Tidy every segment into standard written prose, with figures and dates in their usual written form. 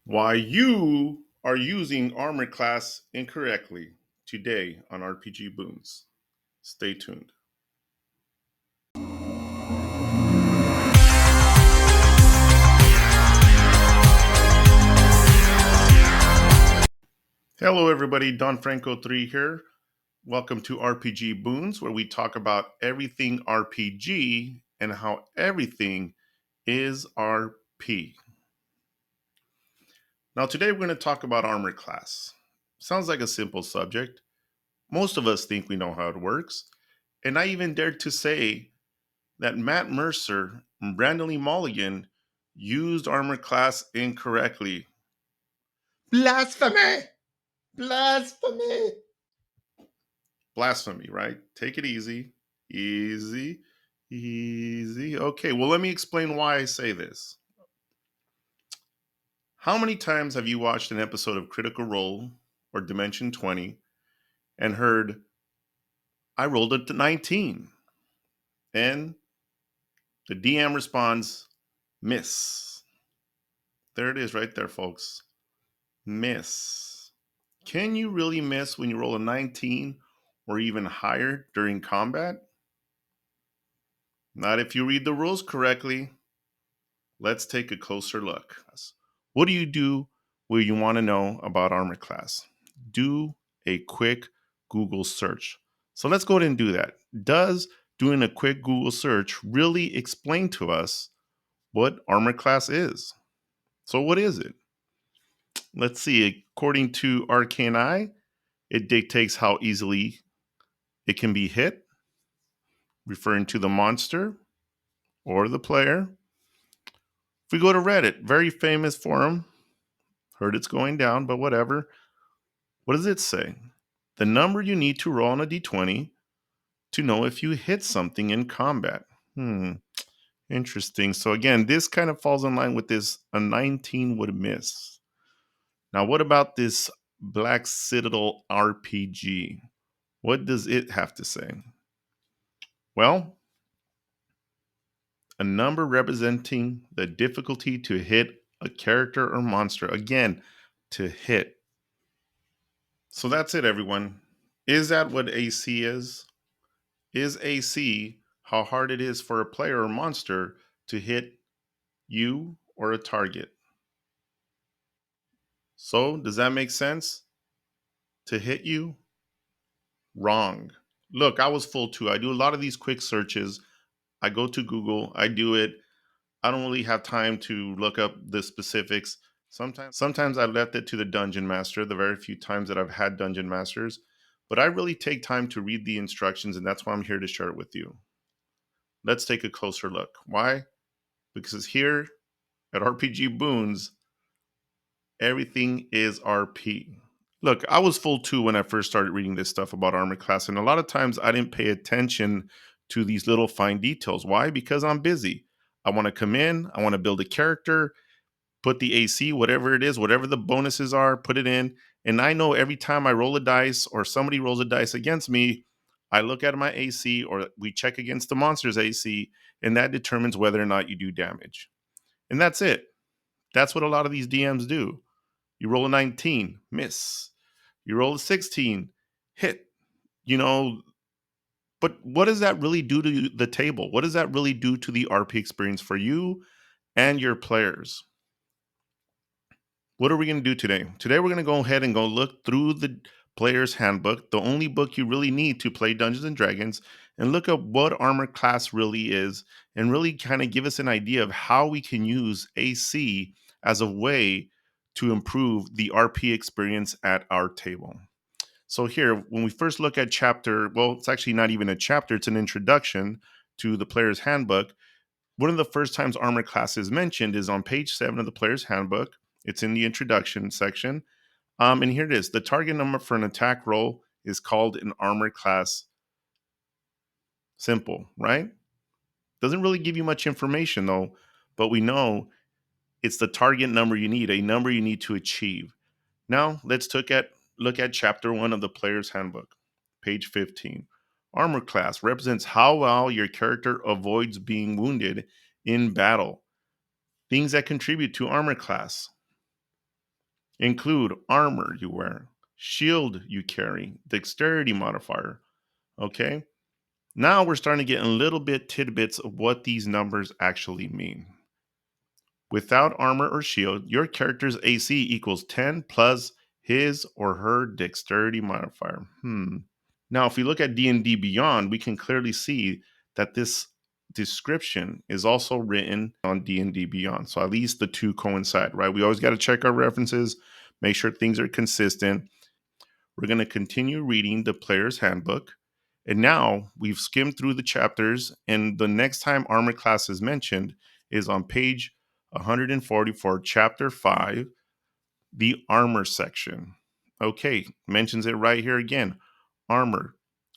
Why you are using armor class incorrectly today on RPG Boons. Stay tuned. Hello, everybody. Don Franco 3 here. Welcome to RPG Boons, where we talk about everything RPG and how everything is RP. Now, today we're going to talk about armor class. Sounds like a simple subject. Most of us think we know how it works. And I even dared to say that Matt Mercer and Brandon Lee Mulligan used armor class incorrectly. Blasphemy! Blasphemy! Blasphemy, right? Take it easy. Easy. Easy. Okay, well, let me explain why I say this. How many times have you watched an episode of Critical Role or Dimension 20 and heard, I rolled it to 19? And the DM responds, miss. There it is right there, folks. Miss. Can you really miss when you roll a 19 or even higher during combat? Not if you read the rules correctly. Let's take a closer look. What do you do when you want to know about armor class? Do a quick Google search. So let's go ahead and do that. Does doing a quick Google search really explain to us what armor class is? So what is it? Let's see. According to Arcane Eye, it dictates how easily it can be hit, referring to the monster or the player. If we go to Reddit, very famous forum, heard it's going down, but whatever. What does it say? The number you need to roll on a d20 to know if you hit something in combat. Interesting. So again, this kind of falls in line with this a 19 would miss. Now, what about this Black Citadel RPG? What does it have to say? Well, a number representing the difficulty to hit a character or monster. Again, to hit. So that's it, everyone. Is that what AC is? Is AC how hard it is for a player or monster to hit you or a target? So, does that make sense? To hit you? Wrong. Look, I was full too. I do a lot of these quick searches. I go to Google, I do it. I don't really have time to look up the specifics. Sometimes I left it to the dungeon master, the very few times that I've had dungeon masters. But I really take time to read the instructions, and that's why I'm here to share it with you. Let's take a closer look. Why? Because here at RPG Boons, everything is RP. Look, I was full too when I first started reading this stuff about armor class, and a lot of times I didn't pay attention to these little fine details. Why? Because I'm busy. I want to come in, I want to build a character, put the AC, whatever it is, whatever the bonuses are, put it in. And I know every time I roll a dice or somebody rolls a dice against me, I look at my AC or we check against the monster's AC, and that determines whether or not you do damage. And that's it. That's what a lot of these DMs do. You roll a 19, miss. You roll a 16, hit. You know, but what does that really do to the table? What does that really do to the RP experience for you and your players? What are we going to do today? Today, we're going to go ahead and go look through the player's handbook, the only book you really need to play Dungeons and Dragons, and look at what armor class really is, and really kind of give us an idea of how we can use AC as a way to improve the RP experience at our table. So, here, when we first look at chapter, well, it's actually not even a chapter, it's an introduction to the player's handbook. One of the first times armor class is mentioned is on page 7 of the player's handbook. It's in the introduction section. And here it is. The target number for an attack roll is called an armor class. Simple, right? Doesn't really give you much information though, but we know it's the target number you need, a number you need to achieve. Now let's look at chapter 1 of the player's handbook, page 15. Armor class represents how well your character avoids being wounded in battle. Things that contribute to armor class. include armor you wear, shield you carry, dexterity modifier. Okay. Now we're starting to get a little bit tidbits of what these numbers actually mean. Without armor or shield, your character's AC equals 10 plus his or her dexterity modifier. Now, if we look at D&D Beyond, we can clearly see that this description is also written on D&D Beyond. So at least the two coincide, right? We always got to check our references, make sure things are consistent. We're going to continue reading the player's handbook. And now we've skimmed through the chapters, and the next time armor class is mentioned is on page 144, chapter 5, the armor section. Okay, mentions it right here again. Armor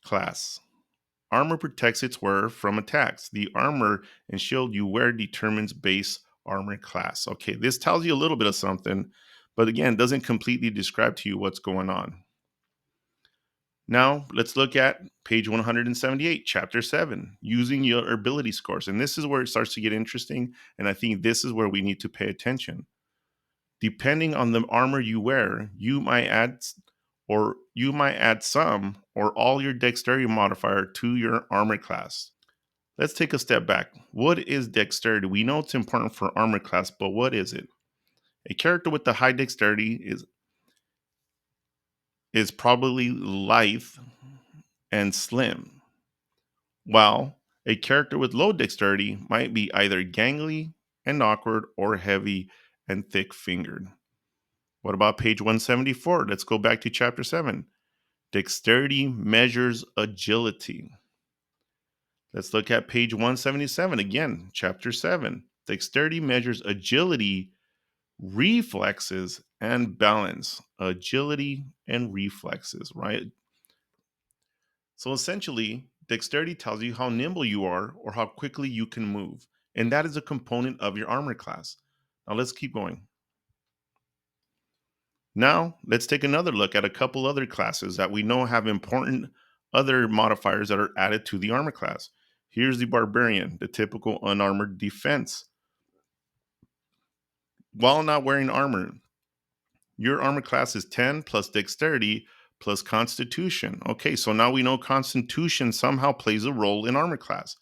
class. Armor protects its wearer from attacks. The armor and shield you wear determines base armor class. Okay, this tells you a little bit of something, but again, doesn't completely describe to you what's going on. Now, let's look at page 178, chapter 7, using your ability scores. And this is where it starts to get interesting. And I think this is where we need to pay attention. Depending on the armor you wear, you might add some or all your dexterity modifier to your armor class. Let's take a step back. What is dexterity? We know it's important for armor class, but what is it? A character with the high dexterity is probably lithe and slim, while a character with low dexterity might be either gangly and awkward or heavy and thick-fingered. What about page 174? Let's go back to chapter 7. Dexterity measures agility. Let's look at page 177 again, chapter 7. Dexterity measures agility, reflexes, and balance. Agility and reflexes, right? So essentially, dexterity tells you how nimble you are or how quickly you can move. And that is a component of your armor class. Now let's keep going. Now, let's take another look at a couple other classes that we know have important other modifiers that are added to the armor class. Here's the barbarian, the typical unarmored defense. While not wearing armor, your armor class is 10 plus dexterity plus constitution. Okay, so now we know constitution somehow plays a role in armor class.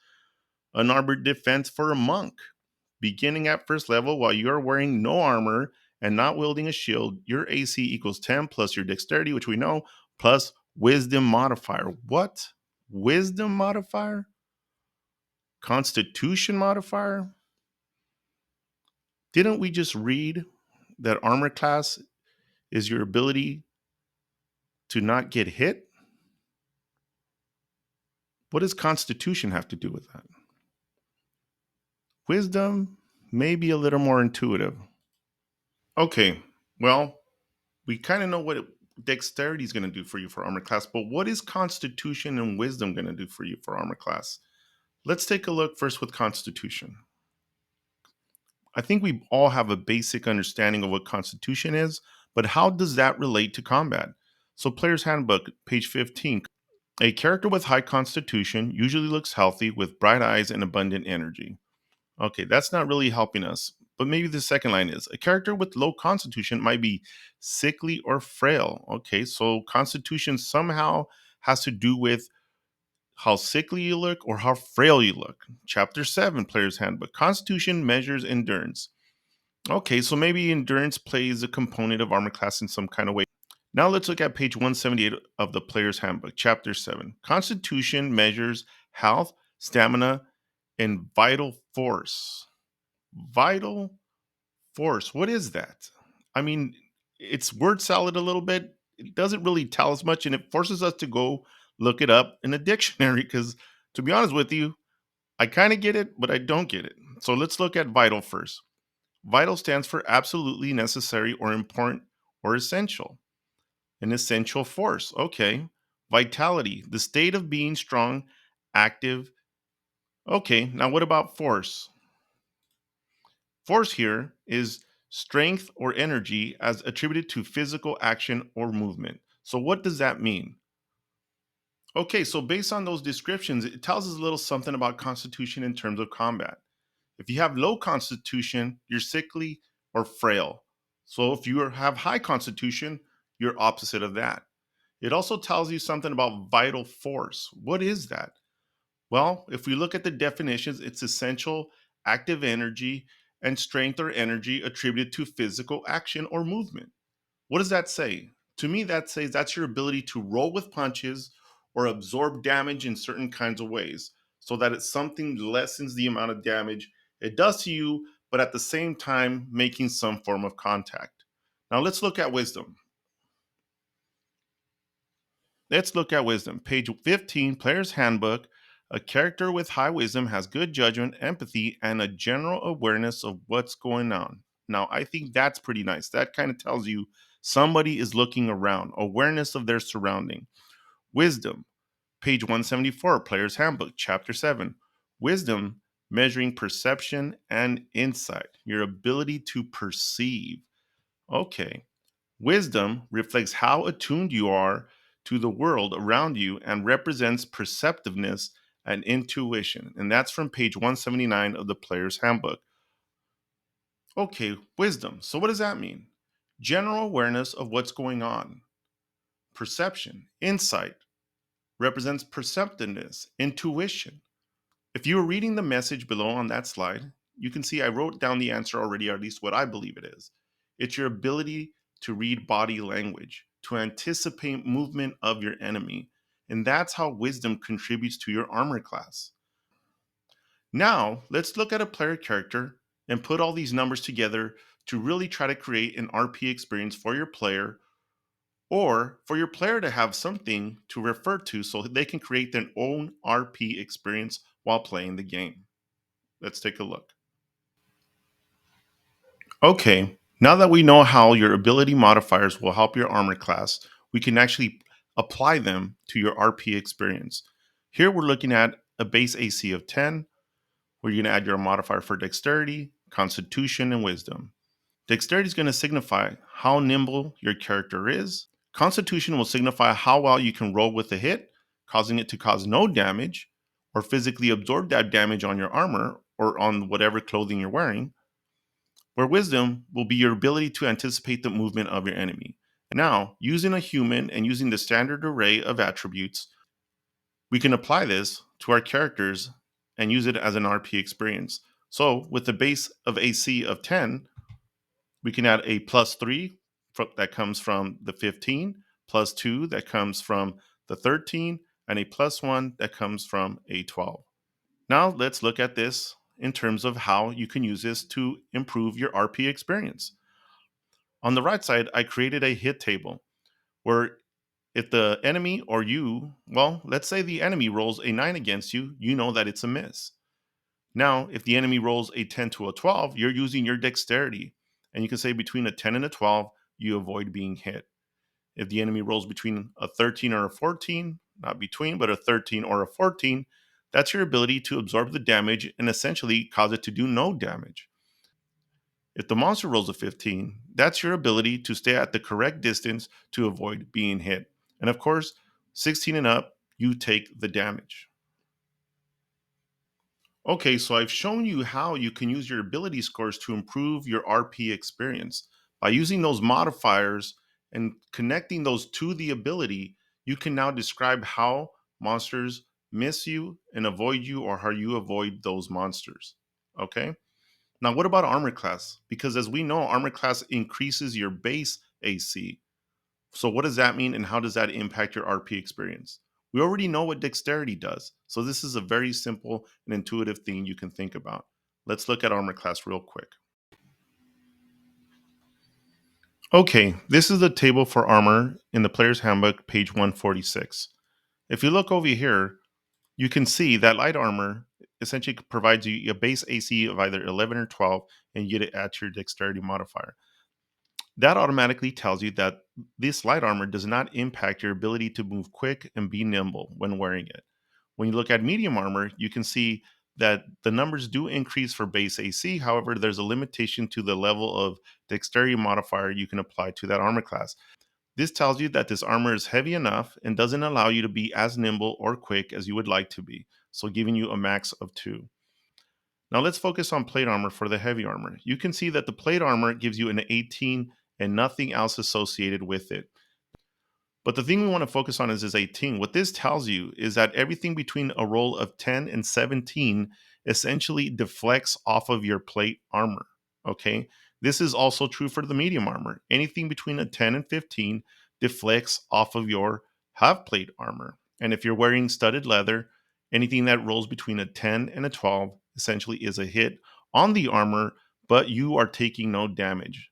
Unarmored defense for a monk. Beginning at first level while you are wearing no armor and not wielding a shield, your AC equals 10 plus your dexterity, which we know, plus wisdom modifier. What? Wisdom modifier? Constitution modifier? Didn't we just read that armor class is your ability to not get hit? What does constitution have to do with that? Wisdom may be a little more intuitive. Okay, well, we kind of know what dexterity is going to do for you for armor class, but what is constitution and wisdom going to do for you for armor class? Let's take a look first with constitution. I think we all have a basic understanding of what constitution is, but how does that relate to combat? So player's handbook, page 15. A character with high constitution usually looks healthy with bright eyes and abundant energy. Okay, that's not really helping us. But maybe the second line is a character with low constitution might be sickly or frail. Okay, so constitution somehow has to do with how sickly you look or how frail you look. Chapter 7, Player's Handbook. Constitution measures endurance. Okay, so maybe endurance plays a component of armor class in some kind of way. Now let's look at page 178 of the Player's Handbook, Chapter 7. Constitution measures health, stamina, and vital force. Vital force. What is that? I mean, it's word salad a little bit. It doesn't really tell us much, and it forces us to go look it up in a dictionary because, to be honest with you, I kind of get it, but I don't get it. So let's look at vital first. Vital stands for absolutely necessary or important or essential. An essential force. Okay. Vitality, the state of being strong, active. Okay. Now, what about force? Force here is strength or energy as attributed to physical action or movement. So, what does that mean? Okay, so based on those descriptions, it tells us a little something about constitution in terms of combat. If you have low constitution, you're sickly or frail. So if you have high constitution, you're opposite of that. It also tells you something about vital force. What is that? Well, if we look at the definitions, it's essential active energy and strength or energy attributed to physical action or movement. What does that say? To me, that says that's your ability to roll with punches or absorb damage in certain kinds of ways so that it's something lessens the amount of damage it does to you, but at the same time making some form of contact. Now let's look at wisdom. Let's look at wisdom. Page 15, Player's Handbook. A character with high wisdom has good judgment, empathy, and a general awareness of what's going on. Now, I think that's pretty nice. That kind of tells you somebody is looking around, awareness of their surrounding. Wisdom, page 174, Player's Handbook, chapter 7. Wisdom, measuring perception and insight, your ability to perceive. Okay. Wisdom reflects how attuned you are to the world around you and represents perceptiveness and intuition. And that's from page 179 of the Player's Handbook. Okay, wisdom. So, what does that mean? General awareness of what's going on. Perception, insight represents perceptiveness, intuition. If you were reading the message below on that slide, you can see I wrote down the answer already, or at least what I believe it is. It's your ability to read body language, to anticipate movement of your enemy. And that's how wisdom contributes to your armor class. Now, let's look at a player character and put all these numbers together to really try to create an RP experience for your player, or for your player to have something to refer to so they can create their own RP experience while playing the game. Let's take a look. Okay, now that we know how your ability modifiers will help your armor class, we can actually apply them to your RP experience. Here we're looking at a base AC of 10, where you're going to add your modifier for dexterity, constitution, and wisdom. Dexterity is going to signify how nimble your character is. Constitution will signify how well you can roll with a hit, causing it to cause no damage, or physically absorb that damage on your armor or on whatever clothing you're wearing. Where wisdom will be your ability to anticipate the movement of your enemy. Now, using a human and using the standard array of attributes, we can apply this to our characters and use it as an RP experience. So, with the base of AC of 10, we can add a +3 that comes from the 15, +2 that comes from the 13, and a +1 that comes from a 12. Now, let's look at this in terms of how you can use this to improve your RP experience. On the right side, I created a hit table where if the enemy or you, well, let's say the enemy rolls a 9 against you, you know that it's a miss. Now, if the enemy rolls a 10 to a 12, you're using your dexterity. And you can say between a 10 and a 12, you avoid being hit. If the enemy rolls between a 13 or a 14, not between, but a 13 or a 14, that's your ability to absorb the damage and essentially cause it to do no damage. If the monster rolls a 15, that's your ability to stay at the correct distance to avoid being hit. And of course, 16 and up, you take the damage. Okay, so I've shown you how you can use your ability scores to improve your RP experience. By using those modifiers and connecting those to the ability, you can now describe how monsters miss you and avoid you, or how you avoid those monsters. Okay? Now, what about armor class? Because as we know, armor class increases your base AC. So, what does that mean, and how does that impact your RP experience? We already know what dexterity does. So, this is a very simple and intuitive thing you can think about. Let's look at armor class real quick. Okay, this is the table for armor in the Player's Handbook, page 146. If you look over here, you can see that light armor essentially provides you a base AC of either 11 or 12, and you get it at your dexterity modifier. That automatically tells you that this light armor does not impact your ability to move quick and be nimble when wearing it. When you look at medium armor, you can see that the numbers do increase for base AC. However, there's a limitation to the level of dexterity modifier you can apply to that armor class. This tells you that this armor is heavy enough and doesn't allow you to be as nimble or quick as you would like to be, so giving you a max of 2. Now let's focus on plate armor for the heavy armor. You can see that the plate armor gives you an 18 and nothing else associated with it. But the thing we want to focus on is 18. What this tells you is that everything between a roll of 10 and 17 essentially deflects off of your plate armor. Okay. This is also true for the medium armor. Anything between a 10 and 15 deflects off of your half plate armor. And if you're wearing studded leather, anything that rolls between a 10 and a 12 essentially is a hit on the armor, but you are taking no damage.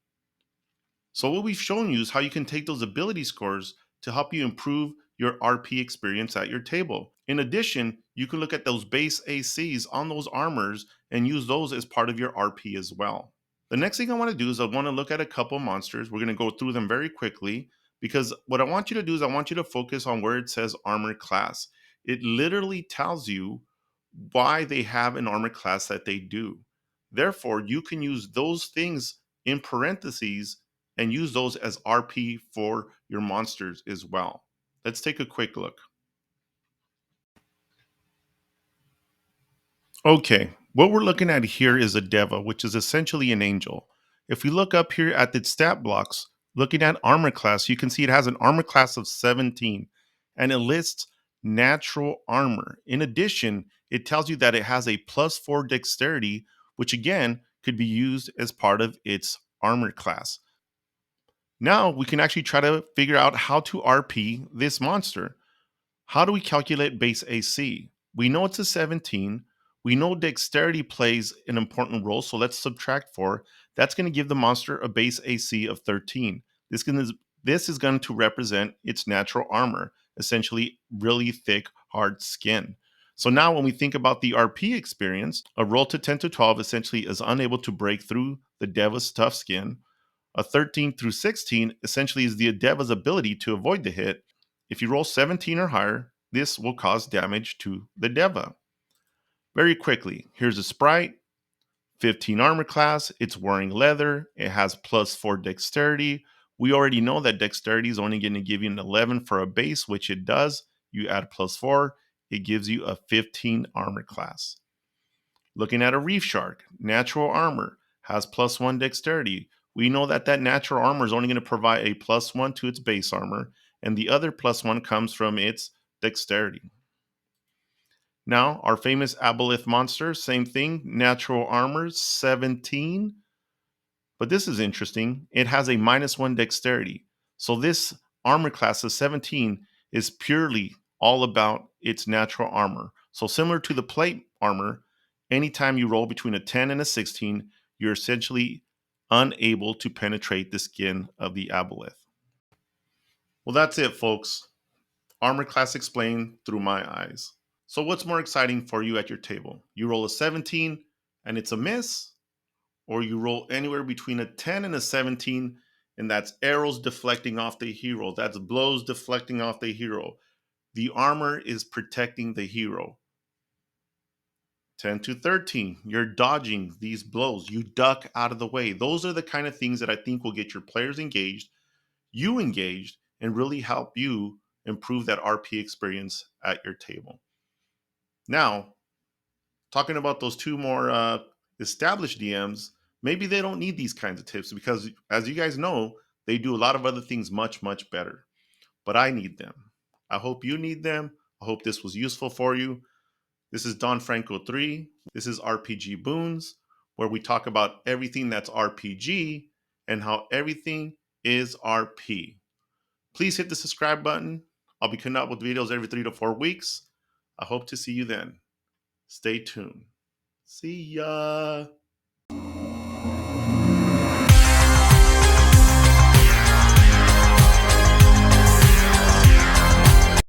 So what we've shown you is how you can take those ability scores to help you improve your RP experience at your table. In addition, you can look at those base ACs on those armors and use those as part of your RP as well. The next thing I want to do is I want to look at a couple monsters. We're going to go through them very quickly because what I want you to do is I want you to focus on where it says armor class. It literally tells you why they have an armor class that they do. Therefore, you can use those things in parentheses and use those as RP for your monsters as well. Let's take a quick look. Okay, what we're looking at here is a Deva, which is essentially an angel. If we look up here at the stat blocks, looking at armor class, you can see it has an armor class of 17 and it lists natural armor. In addition, it tells you that it has a +4 dexterity, which again could be used as part of its armor class. Now we can actually try to figure out how to RP this monster. How do we calculate base AC? We know it's a 17. We know dexterity plays an important role, so let's subtract 4. That's going to give the monster a base AC of 13. This is going to represent its natural armor, essentially really thick, hard skin. So now when we think about the RP experience, a roll to 10 to 12 essentially is unable to break through the Deva's tough skin. A 13 through 16 essentially is the Deva's ability to avoid the hit. If you roll 17 or higher, this will cause damage to the Deva. Very quickly, here's a sprite, 15 armor class, it's wearing leather, it has +4 dexterity. We already know that dexterity is only going to give you an 11 for a base, which it does. You add +4, it gives you a 15 armor class. Looking at a reef shark, natural armor, has +1 dexterity. We know that that natural armor is only going to provide a +1 to its base armor, and the other +1 comes from its dexterity. Now, our famous aboleth monster, same thing, natural armor, 17. But this is interesting. It has a -1 dexterity. So this armor class of 17 is purely all about its natural armor. So similar to the plate armor, anytime you roll between a 10 and a 16, you're essentially unable to penetrate the skin of the aboleth. Well, that's it, folks. Armor class explained through my eyes. So what's more exciting for you at your table? You roll a 17 and it's a miss, or you roll anywhere between a 10 and a 17 and that's arrows deflecting off the hero, that's blows deflecting off the hero. The armor is protecting the hero. 10 to 13, you're dodging these blows, you duck out of the way. Those are the kind of things that I think will get your players engaged, you engaged, and really help you improve that RP experience at your table. Now, talking about those two more established DMs, maybe they don't need these kinds of tips because, as you guys know, they do a lot of other things much, much better. But I need them. I hope you need them. I hope this was useful for you. This is Don Franco 3. This is RPG Boons, where we talk about everything that's RPG and how everything is RP. Please hit the subscribe button. I'll be coming out with videos every 3 to 4 weeks. I hope to see you then. Stay tuned. See ya.